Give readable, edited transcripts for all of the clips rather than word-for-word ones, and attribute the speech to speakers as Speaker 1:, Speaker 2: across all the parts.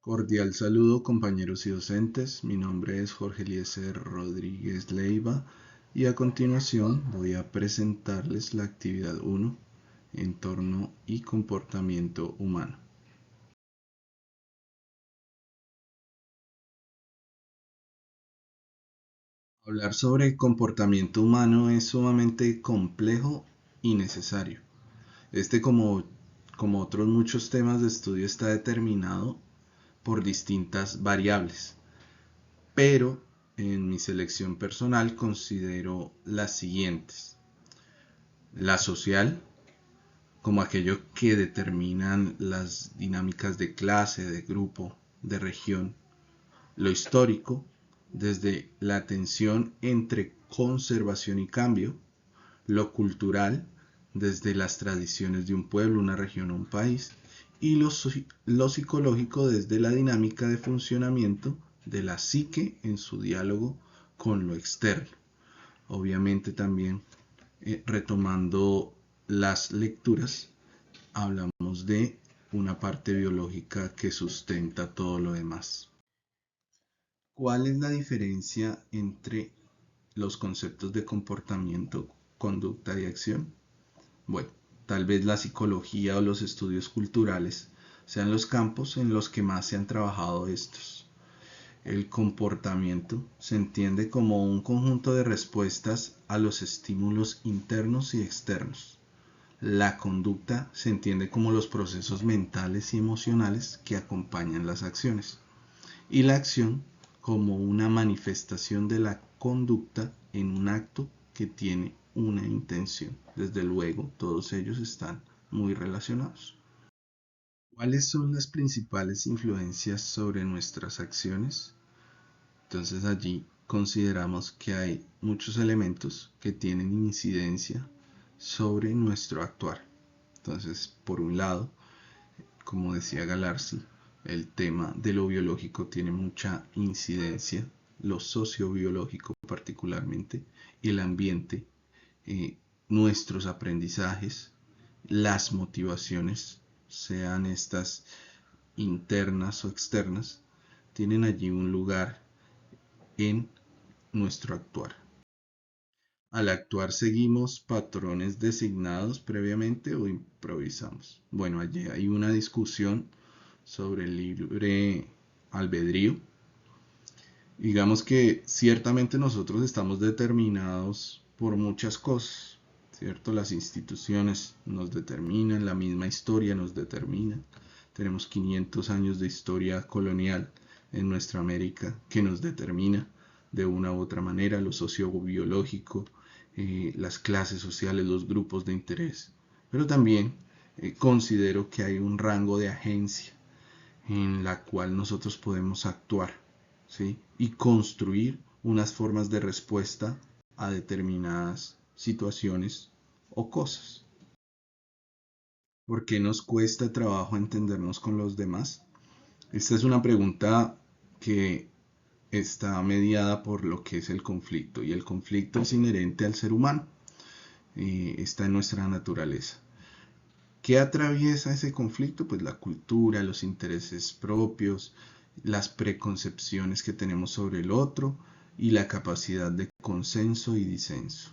Speaker 1: Cordial saludo, compañeros y docentes. Mi nombre es Jorge Eliezer Rodríguez Leiva y a continuación voy a presentarles la actividad 1, Entorno y comportamiento humano. Hablar sobre comportamiento humano es sumamente complejo y necesario. Como otros muchos temas de estudio, está determinado por distintas variables, pero en mi selección personal considero las siguientes: la social, como aquello que determinan las dinámicas de clase, de grupo, de región; lo histórico, desde la tensión entre conservación y cambio; lo cultural, desde las tradiciones de un pueblo, una región o un país; y lo psicológico, desde la dinámica de funcionamiento de la psique en su diálogo con lo externo. Obviamente también, retomando las lecturas, hablamos de una parte biológica que sustenta todo lo demás. ¿Cuál es la diferencia entre los conceptos de comportamiento, conducta y acción? Bueno, tal vez la psicología o los estudios culturales sean los campos en los que más se han trabajado estos. El comportamiento se entiende como un conjunto de respuestas a los estímulos internos y externos. La conducta se entiende como los procesos mentales y emocionales que acompañan las acciones. Y la acción como una manifestación de la conducta en un acto que tiene una intención. Desde luego, todos ellos están muy relacionados. ¿Cuáles son las principales influencias sobre nuestras acciones? Entonces allí consideramos que hay muchos elementos que tienen incidencia sobre nuestro actuar. Entonces, por un lado, como decía Galarzi, el tema de lo biológico tiene mucha incidencia, lo sociobiológico particularmente, el ambiente, nuestros aprendizajes, las motivaciones, sean estas internas o externas, tienen allí un lugar en nuestro actuar. Al actuar, ¿seguimos patrones designados previamente o improvisamos? Bueno, allí hay una discusión sobre el libre albedrío. Digamos que ciertamente nosotros estamos determinados por muchas cosas, ¿cierto? Las instituciones nos determinan, la misma historia nos determina. Tenemos 500 años de historia colonial en nuestra América que nos determina de una u otra manera, lo sociobiológico, las clases sociales, los grupos de interés. Pero también considero que hay un rango de agencia en la cual nosotros podemos actuar, ¿sí? Y construir unas formas de respuesta a determinadas situaciones o cosas. ¿Por qué nos cuesta trabajo entendernos con los demás? Esta es una pregunta que está mediada por lo que es el conflicto, y el conflicto es inherente al ser humano, está en nuestra naturaleza. ¿Qué atraviesa ese conflicto? Pues la cultura, los intereses propios, las preconcepciones que tenemos sobre el otro y la capacidad de consenso y disenso.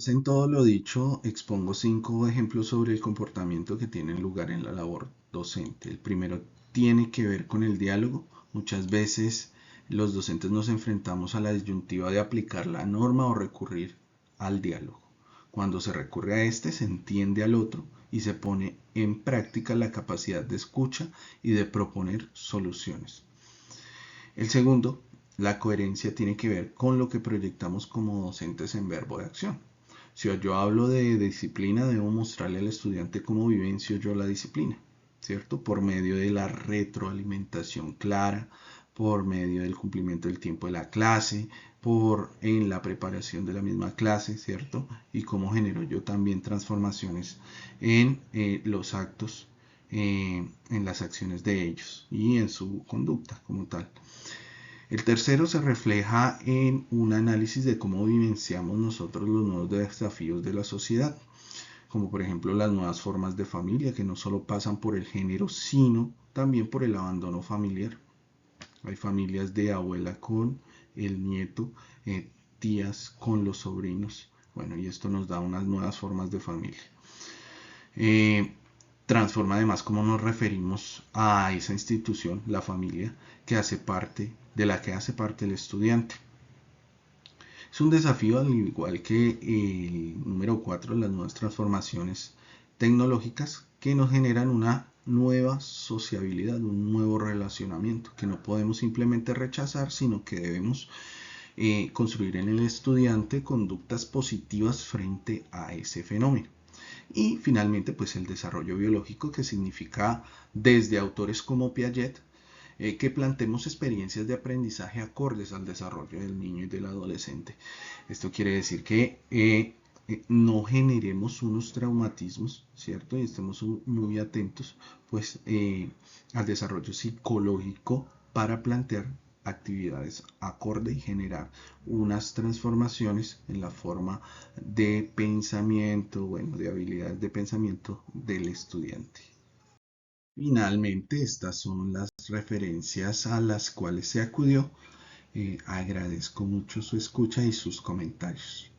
Speaker 1: En todo lo dicho, expongo 5 ejemplos sobre el comportamiento que tienen lugar en la labor docente. El primero tiene que ver con el diálogo. Muchas veces los docentes nos enfrentamos a la disyuntiva de aplicar la norma o recurrir al diálogo. Cuando se recurre a este, se entiende al otro y se pone en práctica la capacidad de escucha y de proponer soluciones. El segundo, la coherencia, tiene que ver con lo que proyectamos como docentes en verbo de acción. Si yo hablo de disciplina, debo mostrarle al estudiante cómo vivencio yo la disciplina, ¿cierto? Por medio de la retroalimentación clara, por medio del cumplimiento del tiempo de la clase, en la preparación de la misma clase, ¿cierto? Y cómo genero yo también transformaciones en los actos, en las acciones de ellos y en su conducta como tal. El tercero se refleja en un análisis de cómo vivenciamos nosotros los nuevos desafíos de la sociedad. como por ejemplo las nuevas formas de familia que no solo pasan por el género, sino también por el abandono familiar. Hay familias de abuela con el nieto, tías con los sobrinos. Bueno, y esto nos da unas nuevas formas de familia. Eh, Transforma además cómo nos referimos a esa institución, la familia, de la que hace parte el estudiante. Es un desafío, al igual que el número 4, las nuevas transformaciones tecnológicas que nos generan una nueva sociabilidad, un nuevo relacionamiento que no podemos simplemente rechazar, sino que debemos construir en el estudiante conductas positivas frente a ese fenómeno. Y finalmente, pues el desarrollo biológico, que significa desde autores como Piaget, que planteemos experiencias de aprendizaje acordes al desarrollo del niño y del adolescente. Esto quiere decir que no generemos unos traumatismos, ¿cierto? Y estemos muy atentos, pues, al desarrollo psicológico para plantear actividades acorde y generar unas transformaciones en la forma de pensamiento, bueno, de habilidades de pensamiento del estudiante. Finalmente, estas son las referencias a las cuales se acudió. Agradezco mucho su escucha y sus comentarios.